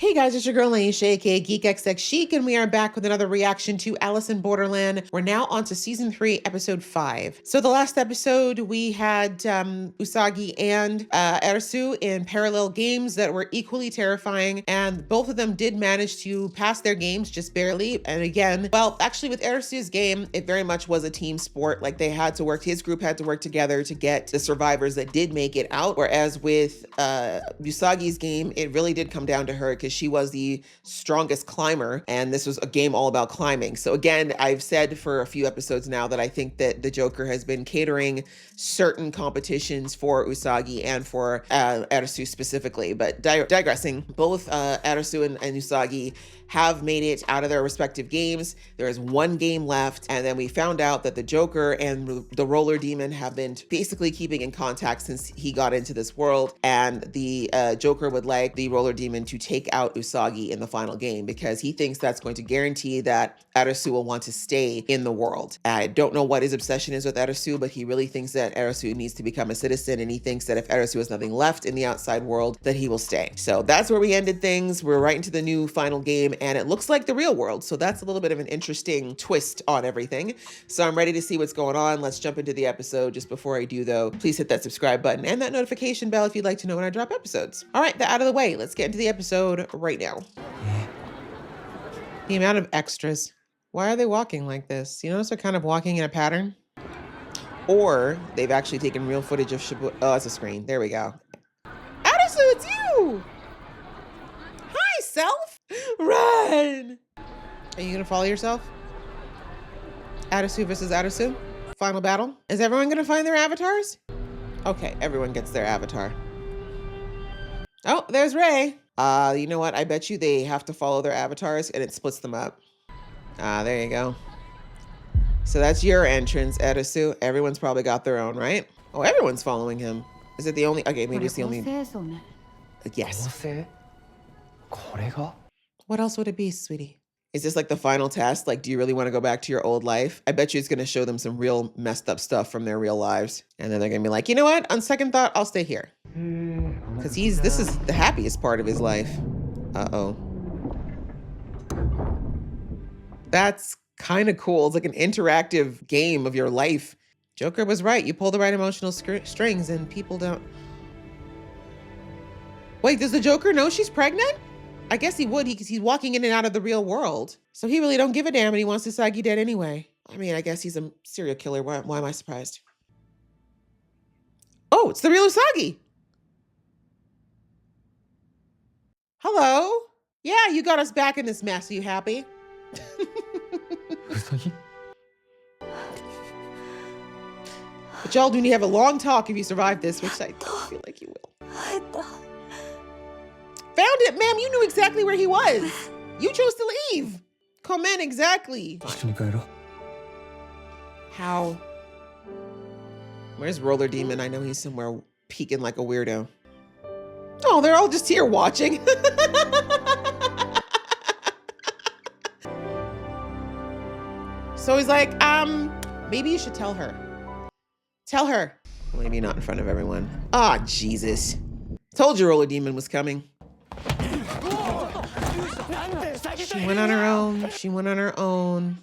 Hey guys, it's your girl Aisha, aka GeekXX Chic, and we are back with another reaction to Alice in Borderland. We're now on to season 3, episode 5. So the last episode, we had Usagi and Erisu in parallel games that were equally terrifying, and both of them did manage to pass their games just barely. And again, well, actually with Erisu's game, it very much was a team sport. Like they had to work, his group had to work together to get the survivors that did make it out. Whereas with Usagi's game, it really did come down to her because she was the strongest climber, and this was a game all about climbing. So again, I've said for a few episodes now that I think that the Joker has been catering certain competitions for Usagi and for Arisu specifically. But digressing, both Arisu and Usagi have made it out of their respective games. There is one game left, and then we found out that the Joker and the Roller Demon have been basically keeping in contact since he got into this world, and the Joker would like the Roller Demon to take out Usagi in the final game because he thinks that's going to guarantee that Arisu will want to stay in the world. I don't know what his obsession is with Arisu, but he really thinks that Arisu needs to become a citizen, and he thinks that if Arisu has nothing left in the outside world, that he will stay. So that's where we ended things. We're right into the new final game, and it looks like the real world. So that's a little bit of an interesting twist on everything. So I'm ready to see what's going on. Let's jump into the episode. Just before I do though, please hit that subscribe button and that notification bell if you'd like to know when I drop episodes. All right, that out of the way. Let's get into the episode right now. The amount of extras. Why are they walking like this? You notice they're kind of walking in a pattern? Or they've actually taken real footage of Shibuya. Oh, that's a screen. There we go. Arisu, it's you! Hi, self! Run! Are you gonna follow yourself? Arisu versus Arisu? Final battle? Is everyone gonna find their avatars? Okay, everyone gets their avatar. Oh, there's Ray. You know what? I bet you they have to follow their avatars and it splits them up. There you go. So that's your entrance, Arisu. Everyone's probably got their own, right? Oh, everyone's following him. Is it the only? Okay, maybe it's the only. Yes. What else would it be, sweetie? Is this like the final test? Like, do you really want to go back to your old life? I bet you it's going to show them some real messed up stuff from their real lives. And then they're going to be like, you know what? On second thought, I'll stay here. Because this is the happiest part of his life. Uh-oh. That's kind of cool. It's like an interactive game of your life. Joker was right. You pull the right emotional strings and people don't. Wait, does the Joker know she's pregnant? I guess he would because he's walking in and out of the real world. So he really don't give a damn and he wants Usagi dead anyway. I mean, I guess he's a serial killer. Why am I surprised? Oh, it's the real Usagi. Hello. Yeah, you got us back in this mess. Are you happy? Usagi? But y'all do need to have a long talk if you survive this, which I don't feel like you will. Found it, ma'am. You knew exactly where he was. You chose to leave. Comment exactly. How? Where's Roller Demon? I know he's somewhere peeking like a weirdo. Oh, they're all just here watching. So he's like, maybe you should tell her. Tell her. Maybe not in front of everyone. Ah, Jesus. Told you Roller Demon was coming. She went on her own. She went on her own.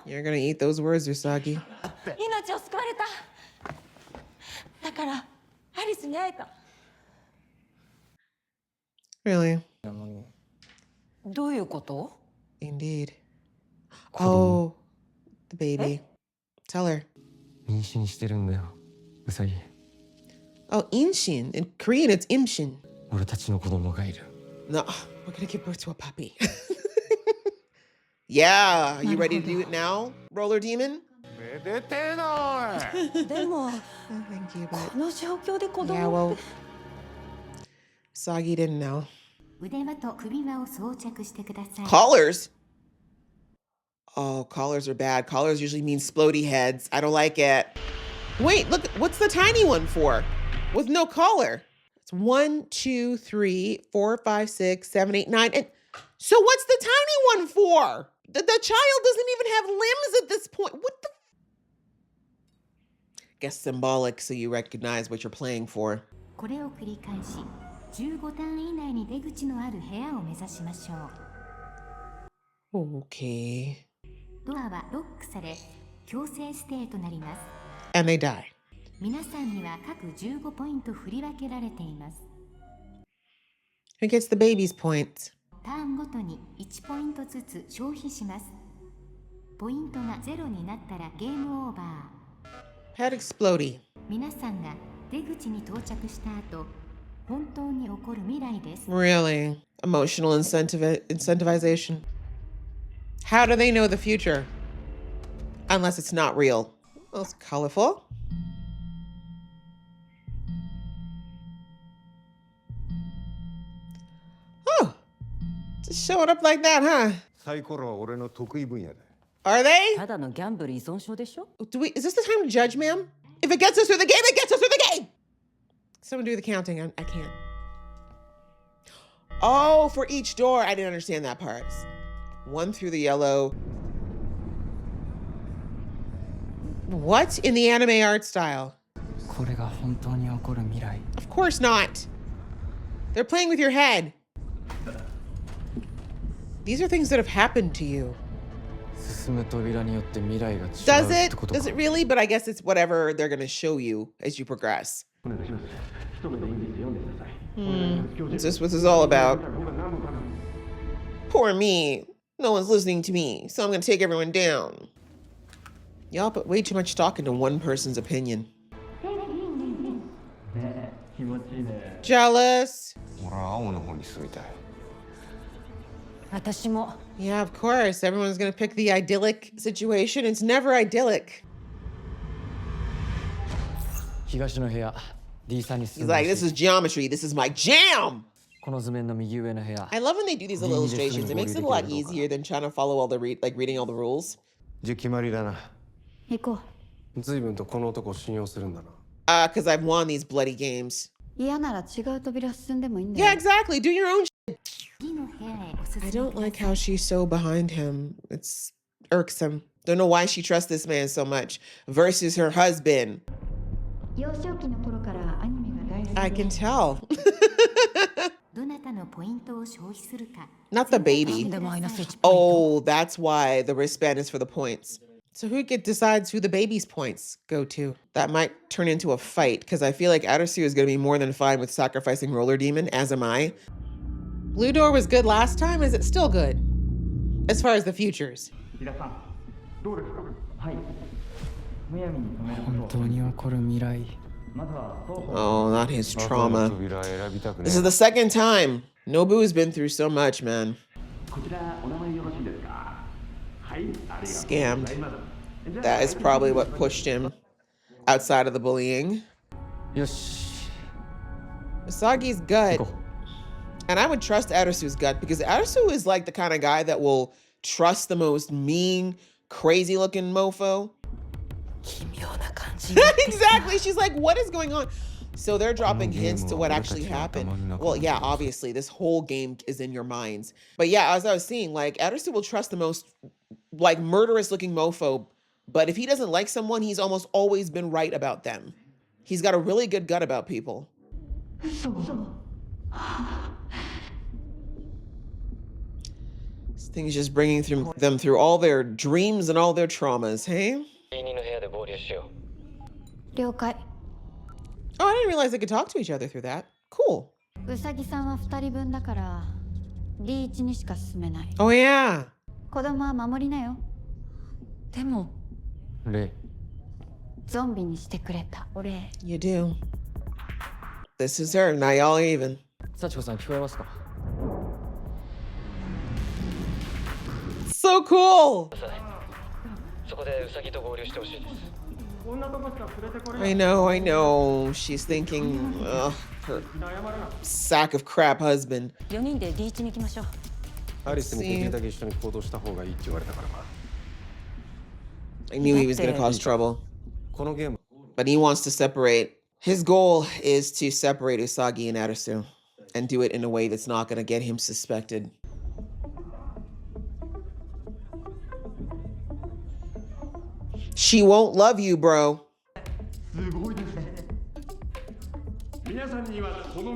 You're gonna eat those words, Usagi. Really? Indeed. Oh, the baby. Tell her. Oh, Inshin. In Korean, it's Imshin. No, we're gonna give birth to a puppy. Yeah, are you ready to do it now, Roller Demon? Oh, thank you, but yeah, well, Usagi didn't know. Collars? Oh, collars are bad. Collars usually mean splody heads. I don't like it. Wait, look, what's the tiny one for? With no collar. It's 1, 2, 3, 4, 5, 6, 7, 8, 9. And so what's the tiny one for? The child doesn't even have limbs at this point. What the? guess symbolic so you recognize what you're playing for. これを繰り返し、15ターン以内に出口のある部屋を目指しましょう。Okay. ドアはロックされ、強制ステイとなります。And they die. 皆さんには各15ポイント振り分けられています。Who gets the baby's points? ターンごとに1ポイントずつ消費します。ポイントが0になったらゲームオーバー。Head exploding. 皆さんが出口に到着した後、本当に起こる未来です。Really? Emotional incentivization. How do they know the future? Unless it's not real. Well, it's colorful. Oh, just showing up like that, huh? サイコロは俺の得意分野だ。 Are they? ただのギャンブル依存症でしょ? Is this the time to judge, ma'am? If it gets us through the game, it gets us through the game! Someone do the counting. I can't. Oh, for each door. I didn't understand that part. One through the yellow. What in the anime art style? これが本当に起こる未来。 Of course not. They're playing with your head. These are things that have happened to you. 進む扉によって未来が違う Does って it? ことか。 Does it really? But I guess it's whatever they're going to show you as you progress. Is this what this is all about? Poor me. No one's listening to me, so I'm going to take everyone down. Y'all put way too much stock into one person's opinion. Jealous? 俺は青の方に住みたい。私も Yeah, of course. Everyone's going to pick the idyllic situation. It's never idyllic. 東の部屋、D さんに進 He's んでほ like, し this い is geometry. This is my jam. この図面の右上の部屋。 I love when they do these little illustrations. It makes it a lot easier than trying to follow all the reading all the rules. じゃ決まりだな。行こう。随分とこの男を信用するんだな。Because I've won these bloody games. 嫌なら違う扉進んでもいいんだよ。 Yeah, exactly. Do your own shit. 次の部屋へお進み I くだ don't さい。 like how she's so behind him. It's irksome. Don't know why she trusts this man so much versus her husband. 幼少期の頃からアニメが大好きで I can tell. どなたのポイントを消費するか。 Not the baby. でマイナス1ポイント Oh, that's why the wristband is for the points. So decides who the baby's points go to? That might turn into a fight because I feel like Arisu is going to be more than fine with sacrificing Roller Demon, as am I. Blue Door was good last time. Is it still good? As far as the futures. 本当に起こる未来。 Oh, not his 赤の trauma. 扉選びたくね This is the second time. Nobu's been through so much, man. Scammed. That is probably what pushed him outside of the bullying. よし。 Usagi's gut. 行こ And I would trust Arisu's gut because Arisu is like the kind of guy that will trust the most mean, crazy looking mofo. 奇妙な感じ Exactly. She's like, what is going on? So they're dropping hints to what actually happened. Well, yeah, obviously, this whole game is in your minds. But yeah, as I was saying, like, Arisu will trust the most, like, murderous looking mofo. But if he doesn't like someone, he's almost always been right about them. He's got a really good gut about people. This thing is just bringing them through all their dreams and all their traumas, hey? 2の部屋で合流しよ了解。 Oh, I didn't realize they could talk to each other through that. Cool. うさぎさんは2人分だから D1 にしか進めない。 Oh, yeah. 子供は守りなよ。でもう。レイ。ゾンビにしてくれたお礼。 You do. This is her. Now y'all even. 幸子さん聞こえますか？ So cool. そこでウサギと合流してほしいです。 I know. She's thinking, her sack of crap husband. 4人で D1 に行きましょう。アリスにできるだけ一緒に行動した方がいいって言われたからな。 I knew he was going to cause trouble. このゲーム But he wants to separate. His goal is to separate Usagi and Arisu and do it in a way that's not going to get him suspected. She won't love you, bro.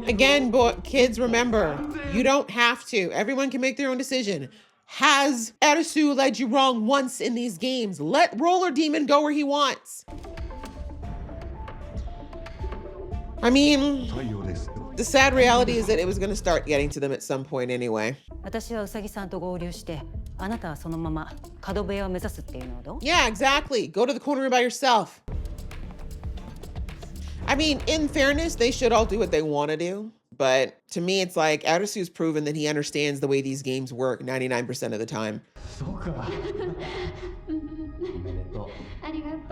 Again, kids, remember, you don't have to. Everyone can make their own decision. Has Arisu led you wrong once in these games? Let Roller Demon go where he wants. I mean, the sad reality is that it was going to start getting to them at some point anyway. 私はウサギさんと合流して、あなたはそのまま角部屋を目指すっていうのはどう？ Yeah, exactly. Go to the corner room by yourself. I mean, in fairness, they should all do what they want to do. But to me, it's like Arisu's proven that he understands the way these games work 99% of the time.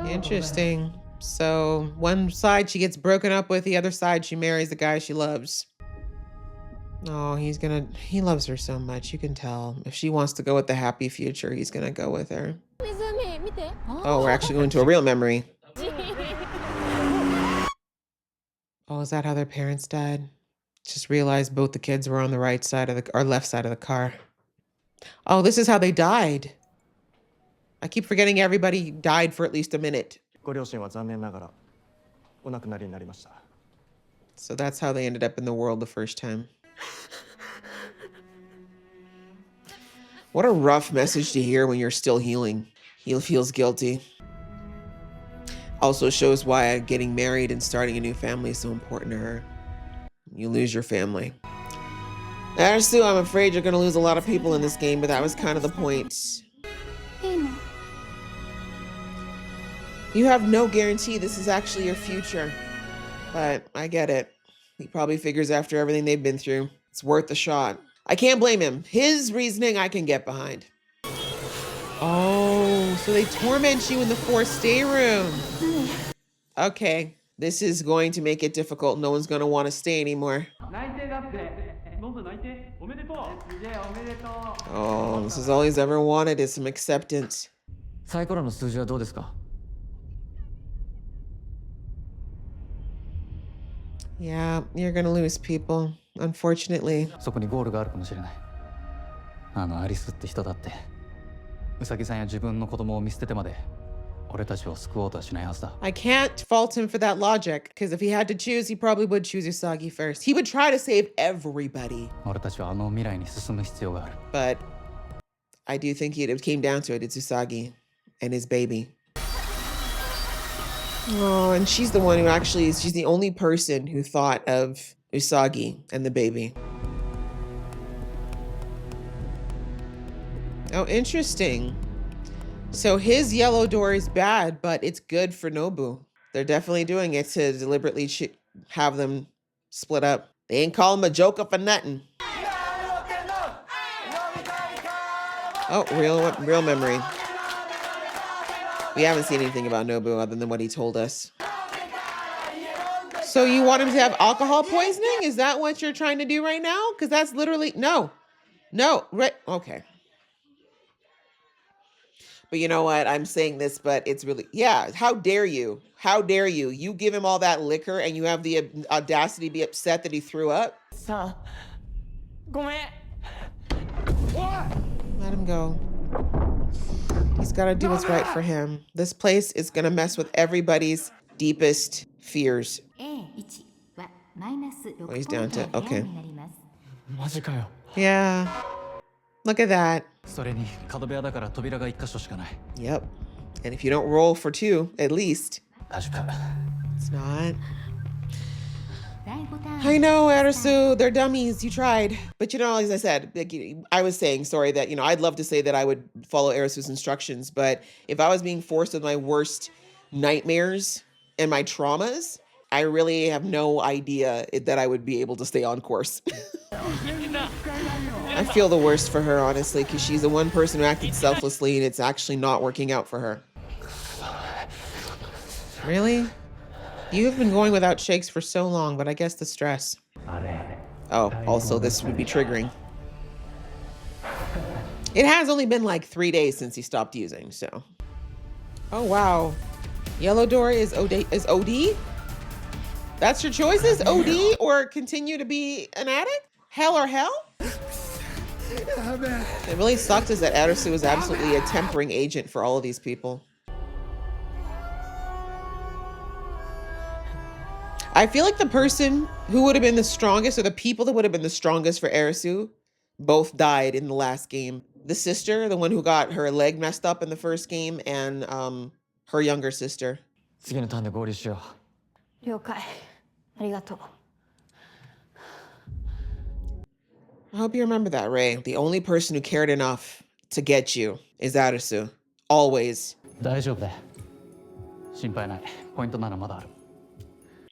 Interesting. So one side she gets broken up with, the other side she marries the guy she loves. Oh, he loves her so much. You can tell. If she wants to go with the happy future, he's gonna go with her. Oh, we're actually going to a real memory. Oh, is that how their parents died? Just realized both the kids were on the right side of or left side of the car. Oh, this is how they died. I keep forgetting everybody died for at least a minute. So that's how they ended up in the world the first time. What a rough message to hear when you're still healing. He feels guilty. Also shows why getting married and starting a new family is so important to her. You lose your family. Arisu, I'm afraid you're going to lose a lot of people in this game, but that was kind of the point. You have no guarantee this is actually your future. But I get it. He probably figures after everything they've been through, it's worth a shot. I can't blame him. His reasoning I can get behind. Oh, so they torment you in the forced stay room. Okay, this is going to make it difficult. No one's going to want to stay anymore. Oh, this is all he's ever wanted is some acceptance. サイコロの数字はどうですか？ Yeah, you're going to lose people, unfortunately. そこにゴールがあるかもしれない。あのアリスって人だって、ウサギさんや自分の子供を見捨ててまで俺たちを救おうとはしないはずだ。 I can't fault him for that logic, because if he had to choose, he probably would choose Usagi first. He would try to save everybody. 俺たちはあの未来に進む必要がある。 But I do think it came down to it. It's Usagi and his baby. Oh, and she's the one who she's the only person who thought of Usagi and the baby. Oh, interesting. So his yellow door is bad, but it's good for Nobu. They're definitely doing it to deliberately have them split up. They ain't call him a joker for nothing. Oh, real memory. We haven't seen anything about Nobu other than what he told us. So you want him to have alcohol poisoning? Is that what you're trying to do right now? Because that's literally, no, right, okay. But you know what? I'm saying this, but it's really, yeah, how dare you? How dare you? You give him all that liquor and you have the audacity to be upset that he threw up? Let him go. He's got to do what's right for him. This place is going to mess with everybody's deepest fears. Oh, he's down to, okay. マジかよ。 Yeah. Look at that. それに角部屋だから扉が一箇所しかない。 Yep. And if you don't roll for 2, at least. 大丈夫か。 It's not. I know, Arisu, they're dummies. You tried. But you know, as I said, like, I was saying, sorry, that, you know, I'd love to say that I would follow Arisu's instructions, but if I was being forced with my worst nightmares and my traumas, I really have no idea that I would be able to stay on course. I feel the worst for her, honestly, because she's the one person who acted selflessly and it's actually not working out for her. Really? You've been going without shakes for so long, but I guess the stress. Oh, also this would be triggering. It has only been like 3 days since he stopped using, so. Oh, wow. Yellow door is OD? That's your choices? OD or continue to be an addict? Hell or hell? It really sucks is that Arisu is absolutely a tempering agent for all of these people. I feel like the person who would have been the strongest, or the people that would have been the strongest for Arisu, both died in the last game. The sister, the one who got her leg messed up in the first game, and her younger sister. 次のターンで合流しよう。了解。ありがとう。I hope you remember that, Ray. The only person who cared enough to get you is Arisu. Always. 大丈夫だよ。心配ない。ポイントならまだある。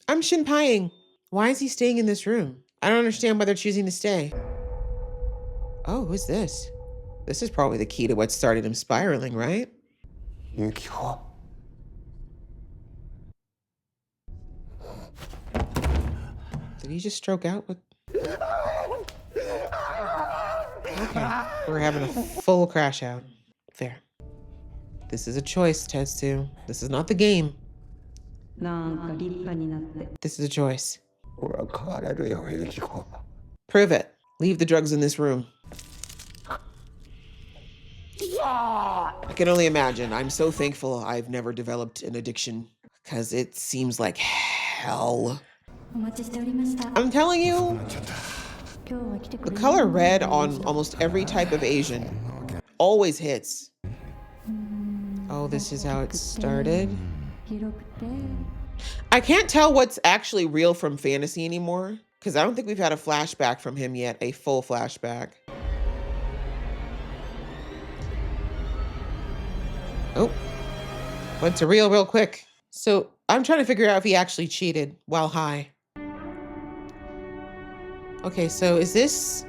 I'm shinpaiing. Why is he staying in this room? I don't understand why they're choosing to stay. Oh, who's this? This is probably the key to what started him spiraling, right? Yukiko. Did he just stroke out? What? Okay, we're having a full crash out. Fair. This is a choice, Tetsu. This is not the game. なんか立派になって。 This is a choice. 俺は変われるよ、Yukiko. Prove it. Leave the drugs in this room. I can only imagine. I'm so thankful I've never developed an addiction, because it seems like hell. お待ちしておりました。 I'm telling you, 今日は来てく the れ color red on almost every type of Asian always hits. Oh, this is how it started. 広くて I can't tell what's actually real from fantasy anymore, because I don't think we've had a flashback from him yet, a full flashback. Oh, went to real quick. So I'm trying to figure out if he actually cheated while high. Okay, so is this...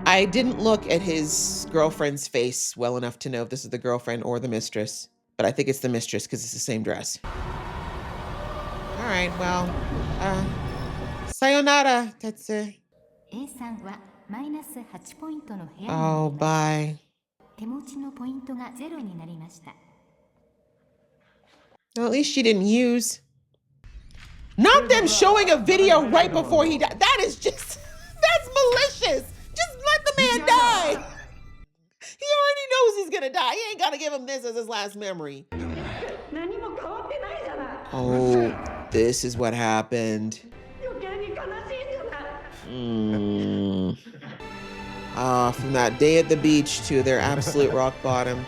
I didn't look at his girlfriend's face well enough to know if this is the girlfriend or the mistress, but I think it's the mistress because it's the same dress. All right, well, sayonara, Tetsu. A さんはマイナス8ポイントの部屋に Oh, bye. 手持ちのポイントがゼロになりました。 Well, at least she didn't use. Not them showing a video right before he died. That is just, that's malicious. Just let the man die. He already knows he's gonna die. He ain't gotta give him this as his last memory. Oh, this is what happened. From that day at the beach to their absolute rock bottom.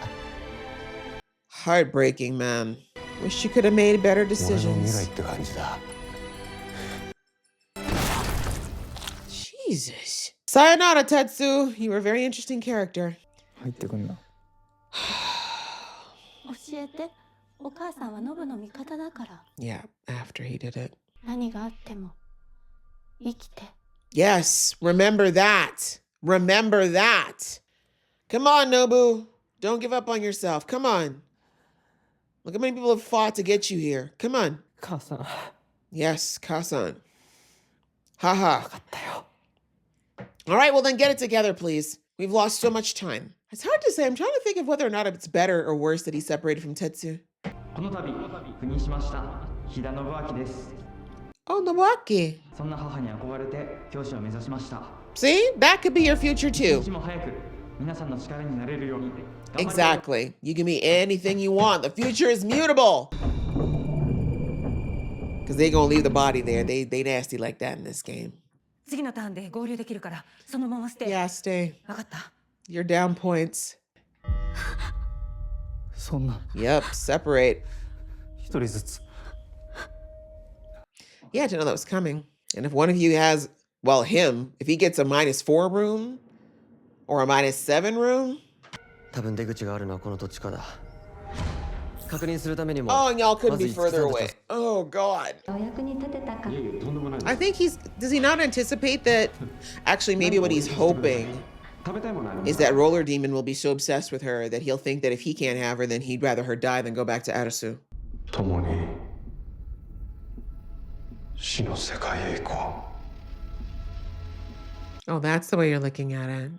Heartbreaking, man. Wish you could have made better decisions. Jesus. Sayonara, Tetsu. You were a very interesting character. 入ってくんな。教えて。お母さんはノブの味方だから。 Yeah, after he did it. 何があっても生きて。 Yes, remember that. Remember that. Come on, Nobu. Don't give up on yourself. Come on. Look how many people have fought to get you here. Come on. 母さん。 Yes, Kasan. Haha. All right, well then get it together, please. We've lost so much time. It's hard to say. I'm trying to think of whether or not it's better or worse that he separated from Tetsu. この度赴任しました飛田信明です。 Oh, Nobuaki. そんな母に憧れて教師を目指しました。 See? That could be your future 一 too. 日も早く皆さんの力になれるように。 Exactly. You can be anything you want. The future is mutable. Because they gonna leave the body there. They nasty like that in this game. 次のターンで合流できるからそのままステイ。 Yeah, stay. わかった。 You're down points. そんな。 Yep, separate. 一人ずつ。 Yeah, to know that was coming. And if one of you has, well, him, if he gets a -4 room or a -7 room. 多分出口があるのはこのどっちかだ。確認するためにも。 Oh, and y'all couldn't まず be 五木さん further たち away. Oh, God. お役に立てたか。 I think does he not anticipate that, actually, maybe what he's hoping is that Roller Demon will be so obsessed with her that he'll think that if he can't have her, then he'd rather her die than go back to Arisu. 共に死の世界へ行こう。 Oh, that's the way you're looking at it.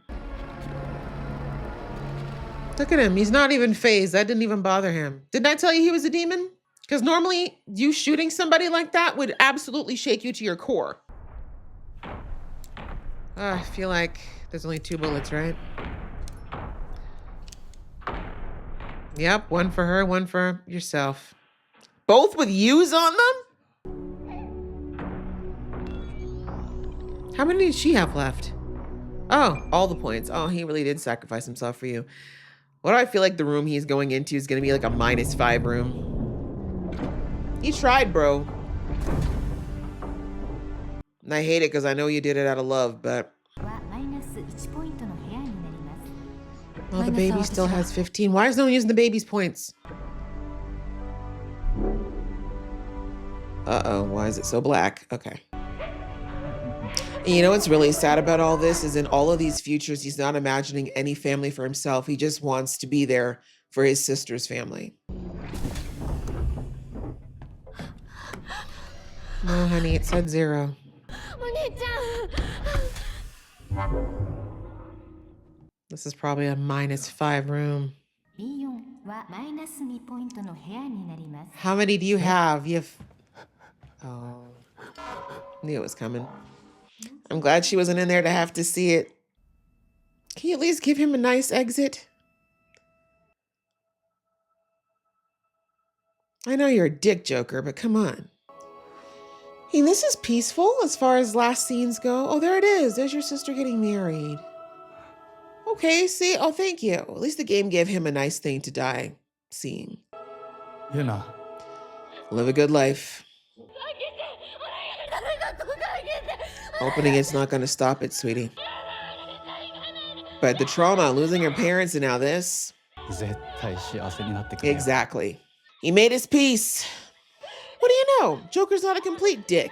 Look at him. He's not even phased. That didn't even bother him. Didn't I tell you he was a demon? Because normally you shooting somebody like that would absolutely shake you to your core. I feel like there's only 2 bullets, right? Yep, one for her, one for yourself. Both with U's on them? How many did she have left? Oh, all the points. Oh, he really did sacrifice himself for you. What do I feel like the room he's going into is going to be like a -5 room? He tried, bro. And I hate it because I know you did it out of love, but... はマイナス1ポイントの部屋になります。 Oh, the baby still has 15. Why is no one using the baby's points? Uh-oh, why is it so black? Okay. And you know what's really sad about all this is in all of these futures, he's not imagining any family for himself. He just wants to be there for his sister's family. No, honey, it said 0. This is probably a -5 room. B4 はマイナス2ポイントの部屋になります。 How many do you have? You have... Oh. Knew it was coming. I'm glad she wasn't in there to have to see it. Can you at least give him a nice exit? I know you're a dick, Joker, but come on. Hey, this is peaceful as far as last scenes go. Oh, there it is. There's your sister getting married. Okay, see? Oh, thank you. At least the game gave him a nice thing to die seeing. Yuna. Live a good life. Opening it's not going to stop it, sweetie. But the trauma, losing her parents and now this. Exactly. He made his peace. What do you know? Joker's not a complete dick.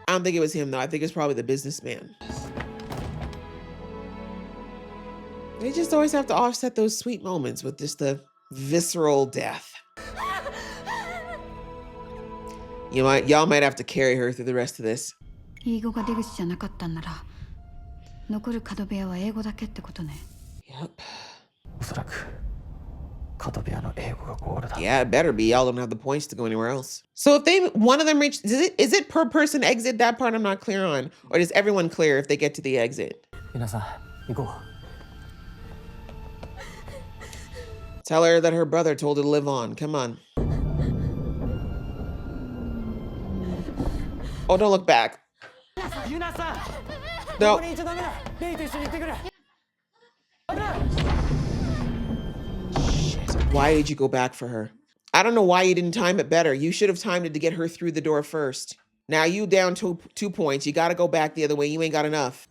I don't think it was him, though. I think it's probably the businessman. They just always have to offset those sweet moments with just the visceral death. Y'all might have to carry her through the rest of this. 英語が出口じゃなかったんなら残る角部屋は英語だけってことね。 Yep. おそらく角部屋の英語がゴールだ。 Yeah, it better be. Y'all don't have the points to go anywhere else. So if one of them reach, is it per person exit? That part I'm not clear on. Or does everyone clear if they get to the exit? 皆さん行こう。 Tell her that her brother told her to live on. Come on. Oh, don't look back. No. Shit. Why did you go back for her? I don't know why you didn't time it better. You should have timed it to get her through the door first. Now you down 2 points. You got to go back the other way. You ain't got enough.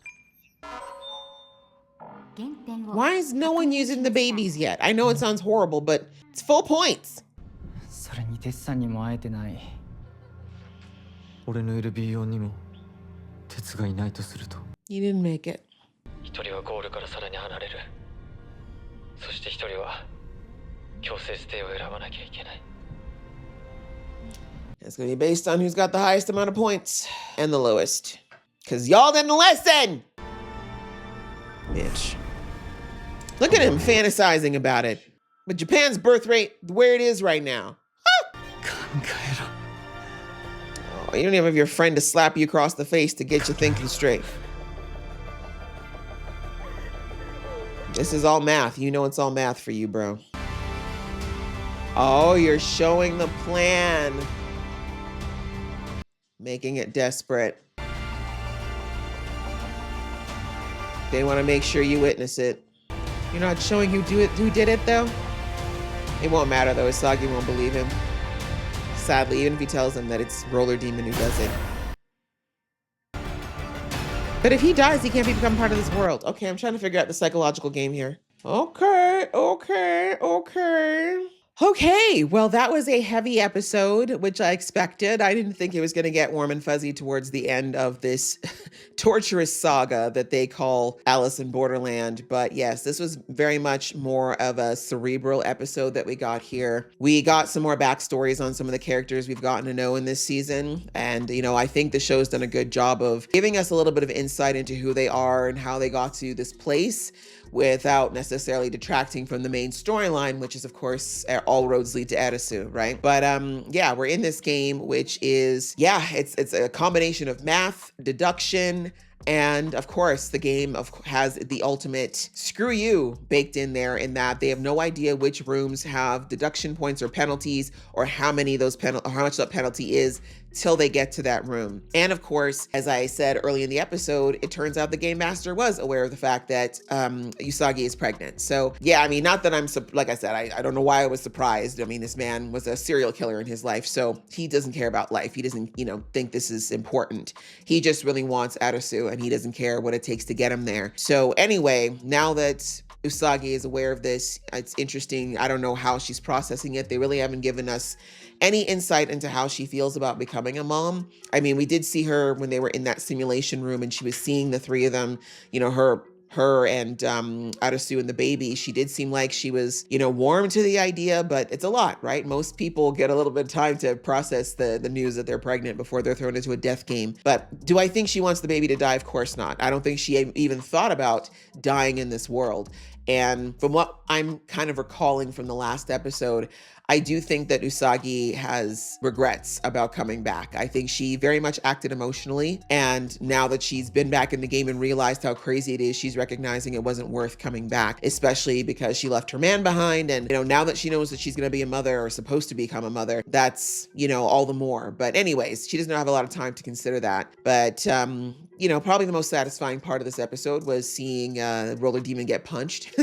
Why is no one using the babies yet? I know it sounds horrible, but it's full points. それにテスさんにも会えてない。俺のいる B4 にも鉄がいないとすると。 You didn't make it. 一人はゴールからさらに離れる。そして一人は強制ステイを選ばなきゃいけない。 It's gonna be based on who's got the highest amount of points and the lowest. Cause y'all didn't listen! Bitch. Look at him fantasizing about it. But Japan's birth rate, where it is right now. Oh, you don't even have your friend to slap you across the face to get you thinking straight. This is all math. You know it's all math for you, bro. Oh, you're showing the plan. Making it desperate. They want to make sure you witness it. You're not showing who did it, though? It won't matter, though. Isagi won't believe him. Sadly, even if he tells him that it's Roller Demon who does it. But if he dies, he can't become part of this world. Okay, I'm trying to figure out the psychological game here. Okay. Okay, well, that was a heavy episode, which I expected. I didn't think it was going to get warm and fuzzy towards the end of this torturous saga that they call Alice in Borderland. But yes, this was very much more of a cerebral episode that we got here. We got some more backstories on some of the characters we've gotten to know in this season. And, you know, I think the show's done a good job of giving us a little bit of insight into who they are and how they got to this place, without necessarily detracting from the main storyline, which is, of course, all roads lead to Erisu, right? But yeah, we're in this game, which is, yeah, it's a combination of math, deduction, and of course, the game has the ultimate screw you baked in there, in that they have no idea which rooms have deduction points or penalties, or how many of those how much that penalty is till they get to that room. And of course, as I said early in the episode, it turns out the game master was aware of the fact that Usagi is pregnant. So yeah, I mean, not that I'm, like I said, I don't know why I was surprised. I mean, this man was a serial killer in his life, so he doesn't care about life. He doesn't, think this is important. He just really wants Arisu, and he doesn't care what it takes to get him there. So anyway, now that Usagi is aware of this, it's interesting. I don't know how she's processing it. They really haven't given us any insight into how she feels about becoming a mom. I mean, we did see her when they were in that simulation room and she was seeing the three of them, her and Arisu and the baby. She did seem like she was, warm to the idea, but it's a lot, right? Most people get a little bit of time to process the news that they're pregnant before they're thrown into a death game. But do I think she wants the baby to die? Of course not. I don't think she even thought about dying in this world. And from what I'm kind of recalling from the last episode, I do think that Usagi has regrets about coming back. I think she very much acted emotionally. And now that she's been back in the game and realized how crazy it is, she's recognizing it wasn't worth coming back, especially because she left her man behind. And, now that she knows that she's going to be a mother or supposed to become a mother, that's, all the more. But anyways, she doesn't have a lot of time to consider that. But, probably the most satisfying part of this episode was seeing Roller Demon get punched.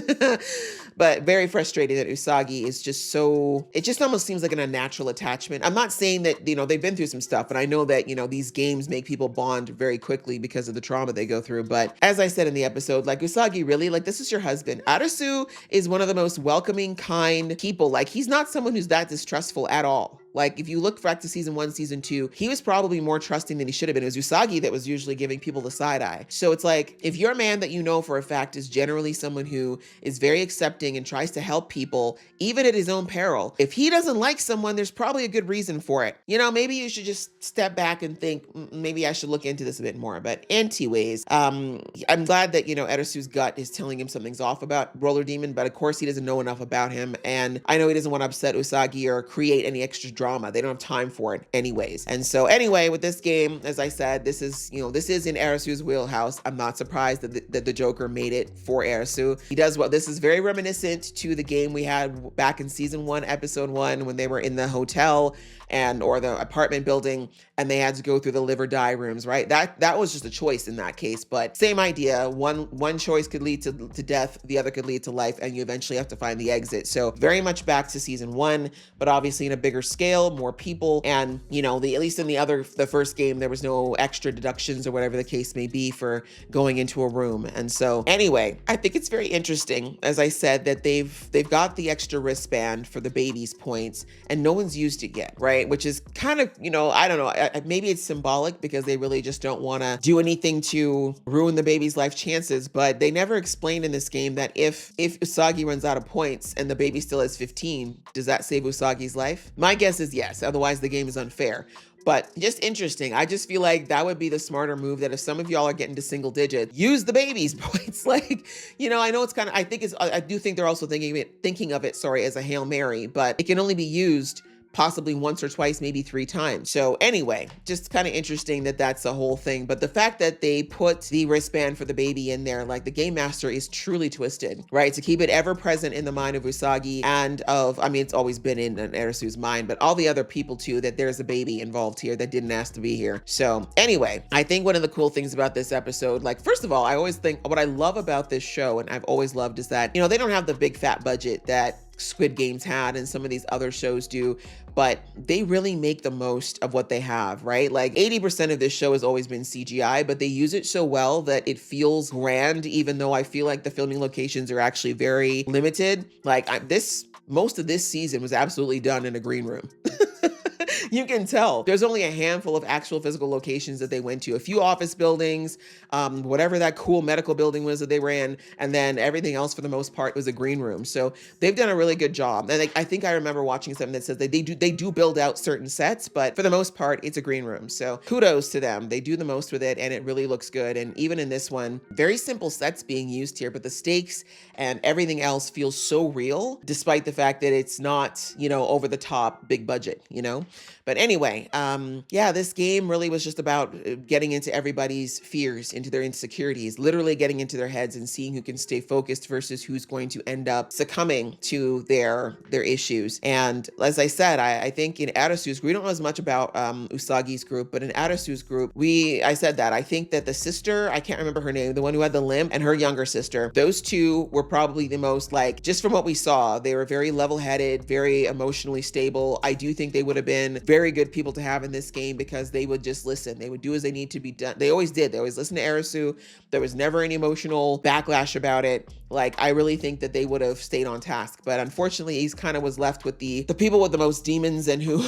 But very frustrating that Usagi is just so, it just almost seems like an unnatural attachment. I'm not saying that, they've been through some stuff, and I know that, these games make people bond very quickly because of the trauma they go through. But as I said in the episode, like, Usagi, really, like, this is your husband. Arisu is one of the most welcoming, kind people. Like, he's not someone who's that distrustful at all. Like, if you look back to season 1, season 2, he was probably more trusting than he should have been. It was Usagi that was usually giving people the side eye. So it's like, if you're a man that you know for a fact is generally someone who is very accepting and tries to help people, even at his own peril, if he doesn't like someone, there's probably a good reason for it. Maybe you should just step back and think, maybe I should look into this a bit more. But anyways, I'm glad that, Erisu's gut is telling him something's off about Roller Demon, but of course he doesn't know enough about him. And I know he doesn't want to upset Usagi or create any extra drama. They don't have time for it anyways. And so anyway, with this game, as I said, this is in Arisu's wheelhouse. I'm not surprised that the Joker made it for Arisu. He does well. This is very reminiscent to the game we had back in season 1, episode 1, when they were in the hotel or the apartment building and they had to go through the live or die rooms, right? That was just a choice in that case, but same idea. One choice could lead to death, the other could lead to life, and you eventually have to find the exit. So very much back to season 1, but obviously in a bigger scale, more people, and at least in the first game, there was no extra deductions or whatever the case may be for going into a room. And so anyway, I think it's very interesting, as I said, that they've got the extra wristband for the baby's points and no one's used it yet, right? Which is kind of, I don't know, maybe it's symbolic because they really just don't want to do anything to ruin the baby's life chances, but they never explained in this game that if Usagi runs out of points and the baby still has 15, does that save Usagi's life? My guess is yes, otherwise the game is unfair. But just interesting. I just feel like that would be the smarter move, that if some of y'all are getting to single digit, use the baby's points. Like, I know it's kind of, I do think they're also thinking of it, as a Hail Mary, but it can only be used possibly once or twice, maybe 3 times. So anyway, just kind of interesting that that's the whole thing. But the fact that they put the wristband for the baby in there, like, the game master is truly twisted, right? To keep it ever present in the mind of Usagi and it's always been in Erisu's mind, but all the other people too, that there's a baby involved here that didn't ask to be here. So anyway, I think one of the cool things about this episode, like, first of all, I always think what I love about this show, and I've always loved, is that, they don't have the big fat budget that Squid Games had and some of these other shows do, but they really make the most of what they have, right? Like 80% of this show has always been CGI, but they use it so well that it feels grand, even though I feel like the filming locations are actually very limited. Like most of this season was absolutely done in a green room. You can tell there's only a handful of actual physical locations that they went to, a few office buildings, whatever that cool medical building was that they were in, and then everything else for the most part was a green room. So they've done a really good job. And I think I remember watching something that says that they do build out certain sets, but for the most part, it's a green room. So kudos to them. They do the most with it and it really looks good. And even in this one, very simple sets being used here, but the stakes and everything else feels so real, despite the fact that it's not, over the top, big budget, But anyway, yeah, this game really was just about getting into everybody's fears, into their insecurities, literally getting into their heads and seeing who can stay focused versus who's going to end up succumbing to their issues. And as I said, I think in Arasu's group, we don't know as much about Usagi's group, but in Arasu's group, I said that I think that the sister, I can't remember her name, the one who had the limp, and her younger sister, those two were probably the most, like, just from what we saw, they were very level-headed, very emotionally stable. I do think they would have been very good people to have in this game because they would just listen. They would do as they need to be done. They always did. They always listened to Arasu. There was never any emotional backlash about it. Like, I really think that they would have stayed on task. But unfortunately, he's kind of was left with the people with the most demons and who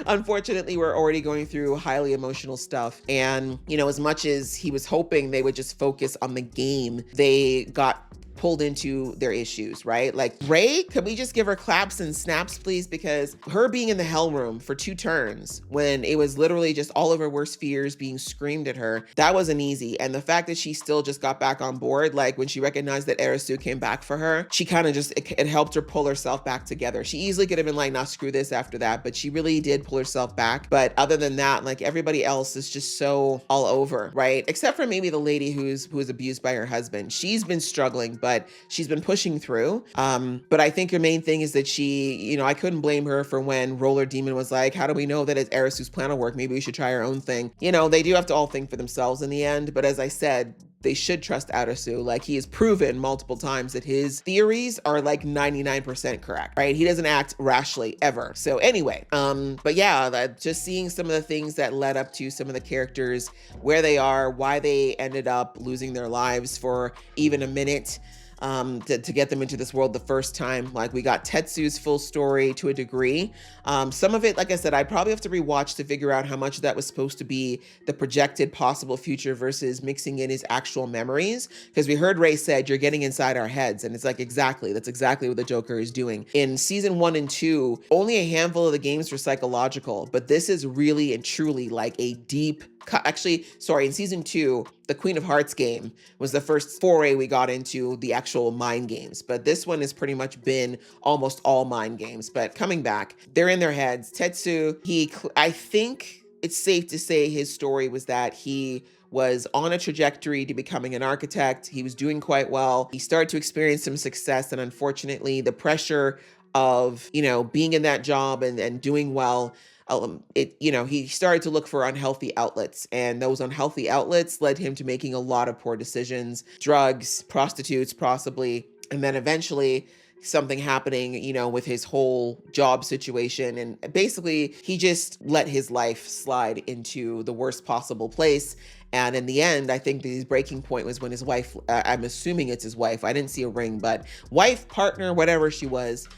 unfortunately were already going through highly emotional stuff. And, you know, as much as he was hoping they would just focus on the game, they got pulled into their issues, right? Like, Ray, could we just give her claps and snaps, please? Because her being in the hell room for 2 turns when it was literally just all of her worst fears being screamed at her, that wasn't easy. And the fact that she still just got back on board, like when she recognized that Arasu came back for her, she kind of just, it helped her pull herself back together. She easily could have been like, nah, screw this after that, but she really did pull herself back. But other than that, like, everybody else is just so all over, right? Except for maybe the lady who's abused by her husband. She's been struggling, but she's been pushing through. But I think her main thing is that she, you know, I couldn't blame her for when Roller Demon was like, how do we know that it's Arasu's plan will work? Maybe we should try our own thing. You know, they do have to all think for themselves in the end. But as I said, they should trust Arasu. Like, he has proven multiple times that his theories are like 99% correct, right? He doesn't act rashly ever. So anyway, but yeah, just seeing some of the things that led up to some of the characters, where they are, why they ended up losing their lives for even a minute, to get them into this world the first time. Like, we got Tetsu's full story to a degree. Some of it, like I said, I probably have to rewatch to figure out how much of that was supposed to be the projected possible future versus mixing in his actual memories. Because we heard Ray said, you're getting inside our heads. And it's like, exactly, that's exactly what the Joker is doing. In season 1 and 2, only a handful of the games were psychological, but this is really and truly like a deep, actually, sorry, in season 2, the Queen of Hearts game was the first foray we got into the actual mind games. But this one has pretty much been almost all mind games. But coming back, they're in their heads. Tetsu, I think it's safe to say his story was that he was on a trajectory to becoming an architect. He was doing quite well. He started to experience some success. And unfortunately, the pressure of, you know, being in that job and doing well, he started to look for unhealthy outlets, and those unhealthy outlets led him to making a lot of poor decisions, drugs, prostitutes, possibly, and then eventually something happening, you know, with his whole job situation. And basically he just let his life slide into the worst possible place. And in the end, I think his breaking point was when his wife, I'm assuming it's his wife, I didn't see a ring, but wife, partner, whatever she was,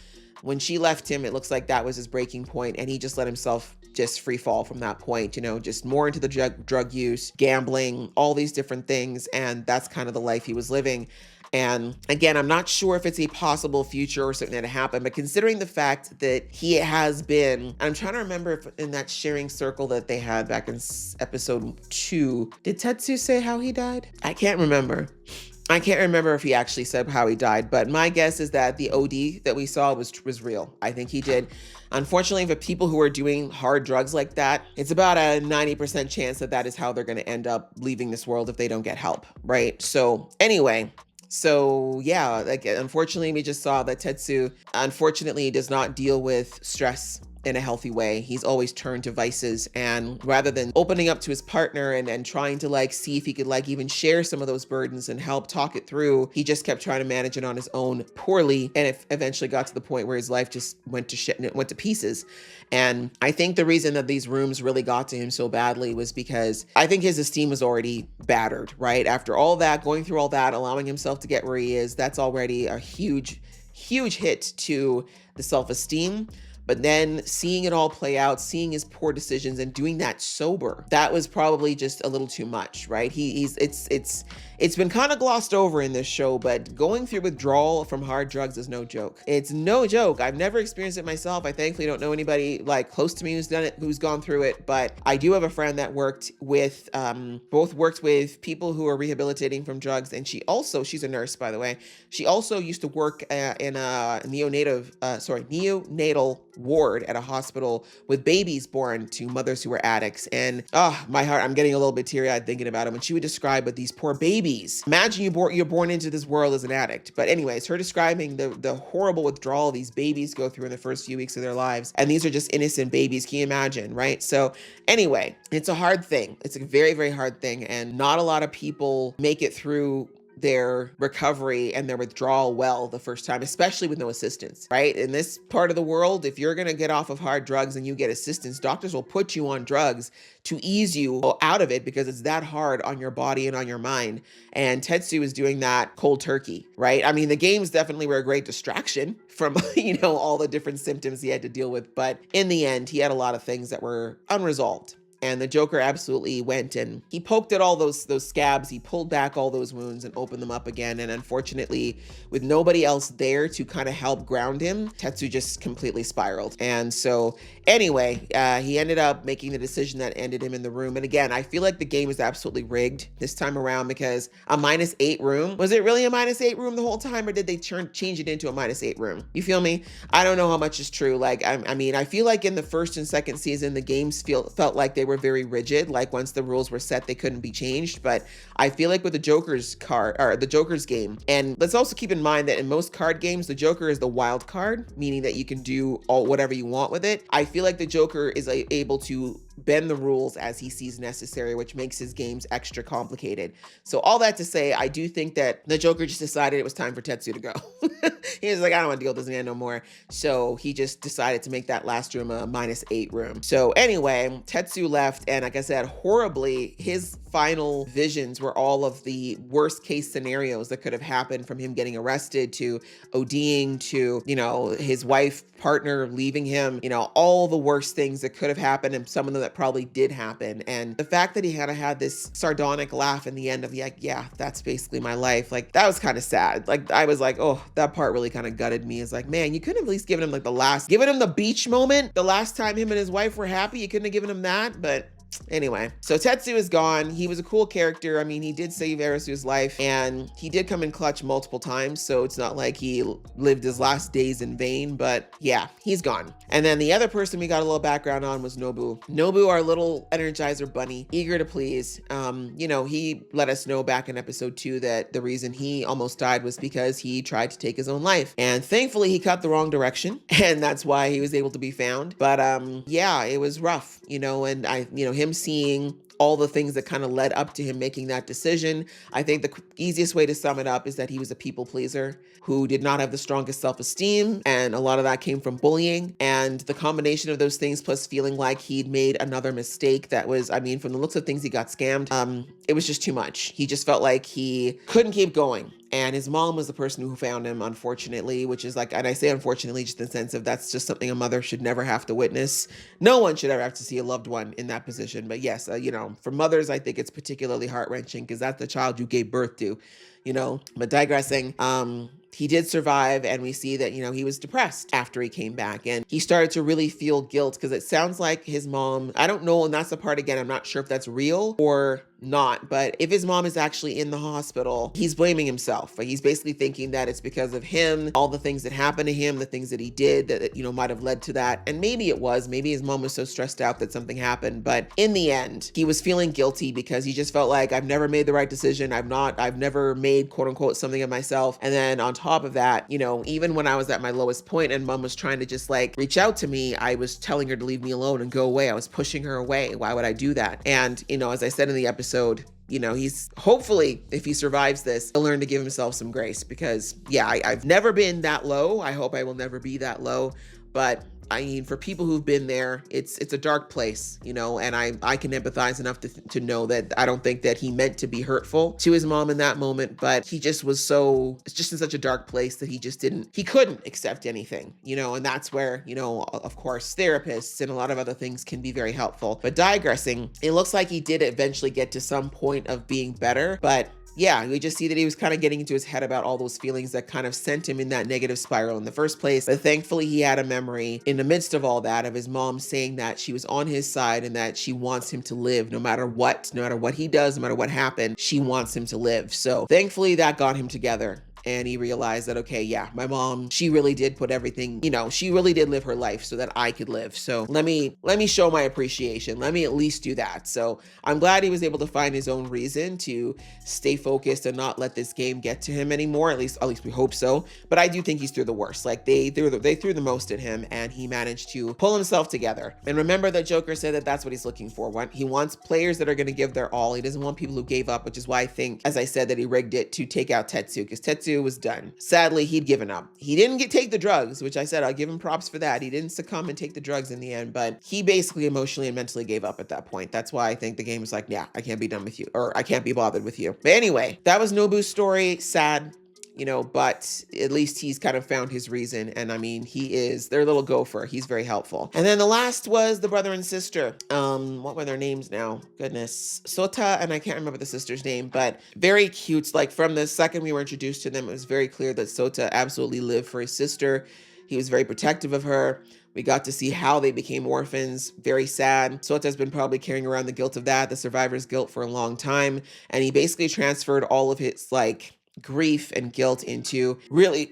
when she left him, it looks like that was his breaking point, and he just let himself just free fall from that point, you know, just more into the drug use, gambling, all these different things. And that's kind of the life he was living. And again, I'm not sure if it's a possible future or something that happened, but considering the fact that he has been, I'm trying to remember if in that sharing circle that they had back in episode 2, did Tetsu say how he died? I can't remember. I can't remember if he actually said how he died, but my guess is that the OD that we saw was real. I think he did. Unfortunately, for people who are doing hard drugs like that, it's about a 90% chance that is how they're going to end up leaving this world if they don't get help, right? So anyway, so yeah, like, unfortunately, we just saw that Tetsu, unfortunately, does not deal with stress in a healthy way. He's always turned to vices, and rather than opening up to his partner and trying to like see if he could like even share some of those burdens and help talk it through, he just kept trying to manage it on his own poorly, and it eventually got to the point where his life just went to shit and it went to pieces. And I think the reason that these rooms really got to him so badly was because I think his esteem was already battered, right? After all that, going through all that, allowing himself to get where he is, that's already a huge hit to the self-esteem. But then seeing it all play out, seeing his poor decisions and doing that sober, that was probably just a little too much, right? It's It's been kind of glossed over in this show, but going through withdrawal from hard drugs is no joke. It's no joke. I've never experienced it myself. I thankfully don't know anybody like close to me who's done it, who's gone through it, but I do have a friend that worked with, both worked with people who are rehabilitating from drugs, and she's a nurse, by the way. She also used to work in a neonatal ward at a hospital with babies born to mothers who were addicts. And my heart, I'm getting a little bit teary-eyed thinking about it when she would describe what these poor babies. Imagine you're born into this world as an addict. But anyways, her describing the horrible withdrawal these babies go through in the first few weeks of their lives. And these are just innocent babies. Can you imagine, right? So anyway, it's a hard thing. It's a very, very hard thing. And not a lot of people make it through their recovery and their withdrawal well the first time, especially with no assistance, right? In this part of the world, if you're going to get off of hard drugs and you get assistance, doctors will put you on drugs to ease you out of it because it's that hard on your body and on your mind. And Tetsu is doing that cold turkey, right? I mean, the games definitely were a great distraction from, all the different symptoms he had to deal with. But in the end, he had a lot of things that were unresolved. And the Joker absolutely went and he poked at all those scabs. He pulled back all those wounds and opened them up again. And unfortunately, with nobody else there to kind of help ground him, Tetsu just completely spiraled. And so anyway, he ended up making the decision that ended him in the room. And again, I feel like the game was absolutely rigged this time around because a -8 room, was it really a -8 room the whole time, or did they change it into a -8 room? You feel me? I don't know how much is true. Like, I mean, I feel like in the first and second season, the games felt like they were very rigid. Like once the rules were set, they couldn't be changed. But I feel like with the Joker's game, and let's also keep in mind that in most card games, the Joker is the wild card, meaning that you can do whatever you want with it. I feel like the Joker is able to bend the rules as he sees necessary, which makes his games extra complicated. So all that to say, I do think that the Joker just decided it was time for Tetsu to go. He was like, I don't want to deal with this man no more. So he just decided to make that last room a -8 room. So anyway, Tetsu left, and like I said, horribly, his final visions were all of the worst case scenarios that could have happened, from him getting arrested to ODing to, his wife, partner leaving him, all the worst things that could have happened, and some of them that probably did happen. And the fact that he had this sardonic laugh in the end of like, yeah, that's basically my life. Like that was kind of sad. Like I was like, oh, that part really kind of gutted me. It's like, man, you couldn't have at least given him like given him the beach moment. The last time him and his wife were happy, you couldn't have given him that. But anyway, so Tetsu is gone. He was a cool character. I mean, he did save Arisu's life, and he did come in clutch multiple times, so it's not like he lived his last days in vain, but yeah, he's gone. And then the other person we got a little background on was Nobu. Nobu, our little Energizer bunny, eager to please. He let us know back in episode 2 that the reason he almost died was because he tried to take his own life. And thankfully, he cut the wrong direction, and that's why he was able to be found. But yeah, it was rough, and him seeing all the things that kind of led up to him making that decision. I think the easiest way to sum it up is that he was a people pleaser who did not have the strongest self-esteem, and a lot of that came from bullying. And the combination of those things plus feeling like he'd made another mistake that was, from the looks of things, he got scammed. It was just too much. He just felt like he couldn't keep going. And his mom was the person who found him, unfortunately, which is like, and I say unfortunately, just in the sense of that's just something a mother should never have to witness. No one should ever have to see a loved one in that position. But yes, for mothers, I think it's particularly heart-wrenching because that's the child you gave birth to, But digressing, he did survive, and we see that, he was depressed after he came back, and he started to really feel guilt because it sounds like his mom, I don't know, and that's the part, again, I'm not sure if that's real or not, but if his mom is actually in the hospital, he's blaming himself. He's basically thinking that it's because of him, all the things that happened to him, the things that he did that, might have led to that. And maybe it was, maybe his mom was so stressed out that something happened. But in the end, he was feeling guilty because he just felt like, I've never made the right decision. I've never made quote unquote something of myself. And then on top of that, even when I was at my lowest point and mom was trying to just like reach out to me, I was telling her to leave me alone and go away. I was pushing her away. Why would I do that? And, as I said in the episode, he's hopefully, if he survives this, he'll learn to give himself some grace because, yeah, I've never been that low. I hope I will never be that low. But for people who've been there, it's a dark place, and I can empathize enough to know that I don't think that he meant to be hurtful to his mom in that moment, but he just was just in such a dark place that he couldn't accept anything, and that's where, of course, therapists and a lot of other things can be very helpful. But digressing, it looks like he did eventually get to some point of being better, but yeah, we just see that he was kind of getting into his head about all those feelings that kind of sent him in that negative spiral in the first place. But thankfully, he had a memory in the midst of all that of his mom saying that she was on his side and that she wants him to live no matter what he does, no matter what happened, she wants him to live. So thankfully, that got him together. And he realized that, okay, yeah, my mom, she really did put everything, she really did live her life so that I could live. So let me show my appreciation. Let me at least do that. So I'm glad he was able to find his own reason to stay focused and not let this game get to him anymore. At least we hope so. But I do think he's through the worst. Like they threw the most at him, and he managed to pull himself together. And remember that Joker said that that's what he's looking for. He wants players that are going to give their all. He doesn't want people who gave up, which is why I think, as I said, that he rigged it to take out Tetsu, because Tetsu was done. Sadly, he'd given up. He didn't take the drugs, which I said I'll give him props for that. He didn't succumb and take the drugs in the end, but he basically emotionally and mentally gave up at that point. That's why I think the game was like, yeah, I can't be done with you, or I can't be bothered with you. But anyway, that was Nobu's story. Sad. But at least he's kind of found his reason. And I mean, he is their little gopher. He's very helpful. And then the last was the brother and sister. What were their names now? Goodness. Sota, and I can't remember the sister's name, but very cute. Like from the second we were introduced to them, it was very clear that Sota absolutely lived for his sister. He was very protective of her. We got to see how they became orphans. Very sad. Sota's been probably carrying around the guilt of that, the survivor's guilt, for a long time. And he basically transferred all of his grief and guilt into really,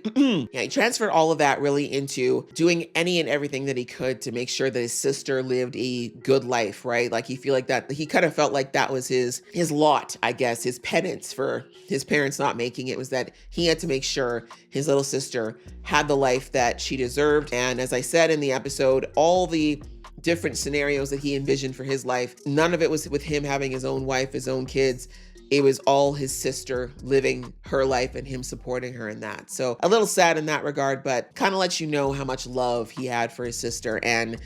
he transferred all of that really into doing any and everything that he could to make sure that his sister lived a good life, right? Like he kind of felt like that was his lot, I guess, his penance for his parents not making it, was that he had to make sure his little sister had the life that she deserved. And as I said in the episode, all the different scenarios that he envisioned for his life, none of it was with him having his own wife, his own kids. It was all his sister living her life and him supporting her in that. So a little sad in that regard, but kind of lets you know how much love he had for his sister. And,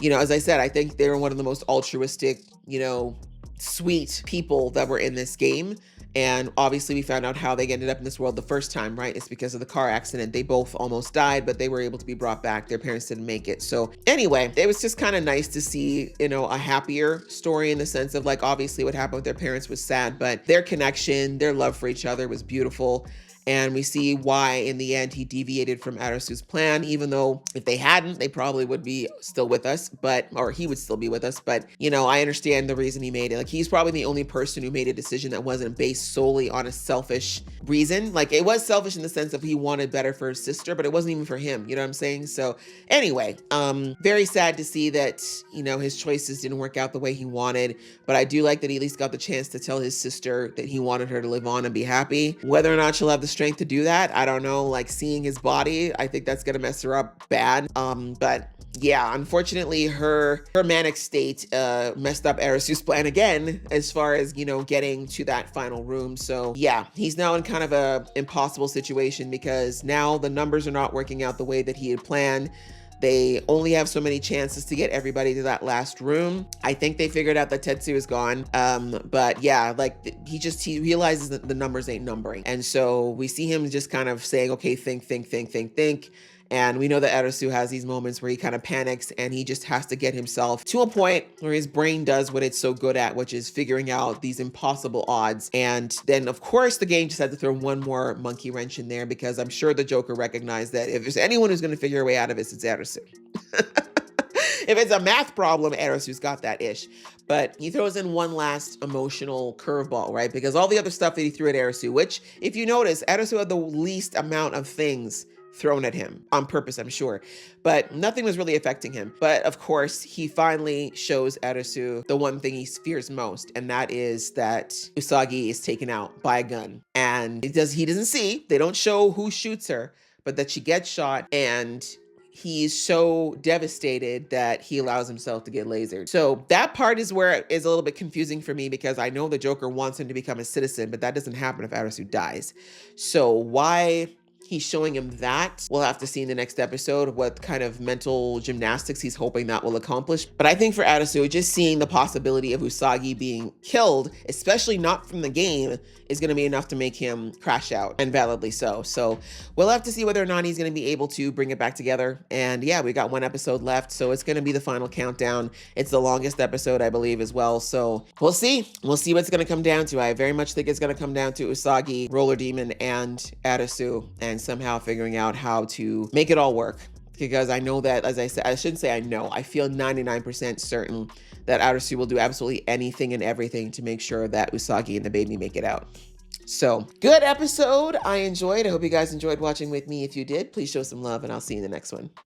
as I said, I think they were one of the most altruistic, sweet people that were in this game. And obviously we found out how they ended up in this world the first time, right? It's because of the car accident. They both almost died, but they were able to be brought back. Their parents didn't make it. So anyway, it was just kind of nice to see, a happier story, in the sense of obviously what happened with their parents was sad, but their connection, their love for each other was beautiful. And we see why in the end he deviated from Arasu's plan, even though if they hadn't, they probably would be still with us, or he would still be with us. But, I understand the reason he made it. He's probably the only person who made a decision that wasn't based solely on a selfish reason. It was selfish in the sense of he wanted better for his sister, but it wasn't even for him. You know what I'm saying? So anyway, very sad to see that, his choices didn't work out the way he wanted. But I do like that he at least got the chance to tell his sister that he wanted her to live on and be happy. Whether or not she'll have the strength to do that, I don't know. Seeing his body, I think that's gonna mess her up bad. But yeah, unfortunately her manic state messed up Arasu's plan again, as far as getting to that final room. So yeah, he's now in kind of a impossible situation, because now the numbers are not working out the way that he had planned. They only have so many chances to get everybody to that last room. I think they figured out that Tetsu is gone. But yeah, he realizes that the numbers ain't numbering. And so we see him just kind of saying, okay, think. And we know that Arasu has these moments where he kind of panics, and he just has to get himself to a point where his brain does what it's so good at, which is figuring out these impossible odds. And then of course the game just had to throw one more monkey wrench in there, because I'm sure the Joker recognized that if there's anyone who's going to figure a way out of this, it's Arasu. If it's a math problem, Arasu's got that ish. But he throws in one last emotional curveball, right? Because all the other stuff that he threw at Arasu, which if you notice, Arasu had the least amount of things thrown at him on purpose, I'm sure, but nothing was really affecting him. But of course, he finally shows Arasu the one thing he fears most, and that is that Usagi is taken out by a gun. And he doesn't see, they don't show who shoots her, but that she gets shot, and he's so devastated that he allows himself to get lasered. So that part is where it is a little bit confusing for me, because I know the Joker wants him to become a citizen, but that doesn't happen if Arasu dies. So why he's showing him that. We'll have to see in the next episode what kind of mental gymnastics he's hoping that will accomplish. But I think for Arisu, just seeing the possibility of Usagi being killed, especially not from the game, is going to be enough to make him crash out, and validly so. So we'll have to see whether or not he's going to be able to bring it back together. And yeah, we got one episode left, so it's going to be the final countdown. It's the longest episode, I believe, as well. So we'll see. We'll see what's going to come down to. I very much think it's going to come down to Usagi, Roller Demon, and Arisu, and somehow figuring out how to make it all work. Because I know that, as I said, I shouldn't say I know, I feel 99% certain that Arisu will do absolutely anything and everything to make sure that Usagi and the baby make it out. So, good episode. I enjoyed. I hope you guys enjoyed watching with me. If you did, please show some love, and I'll see you in the next one.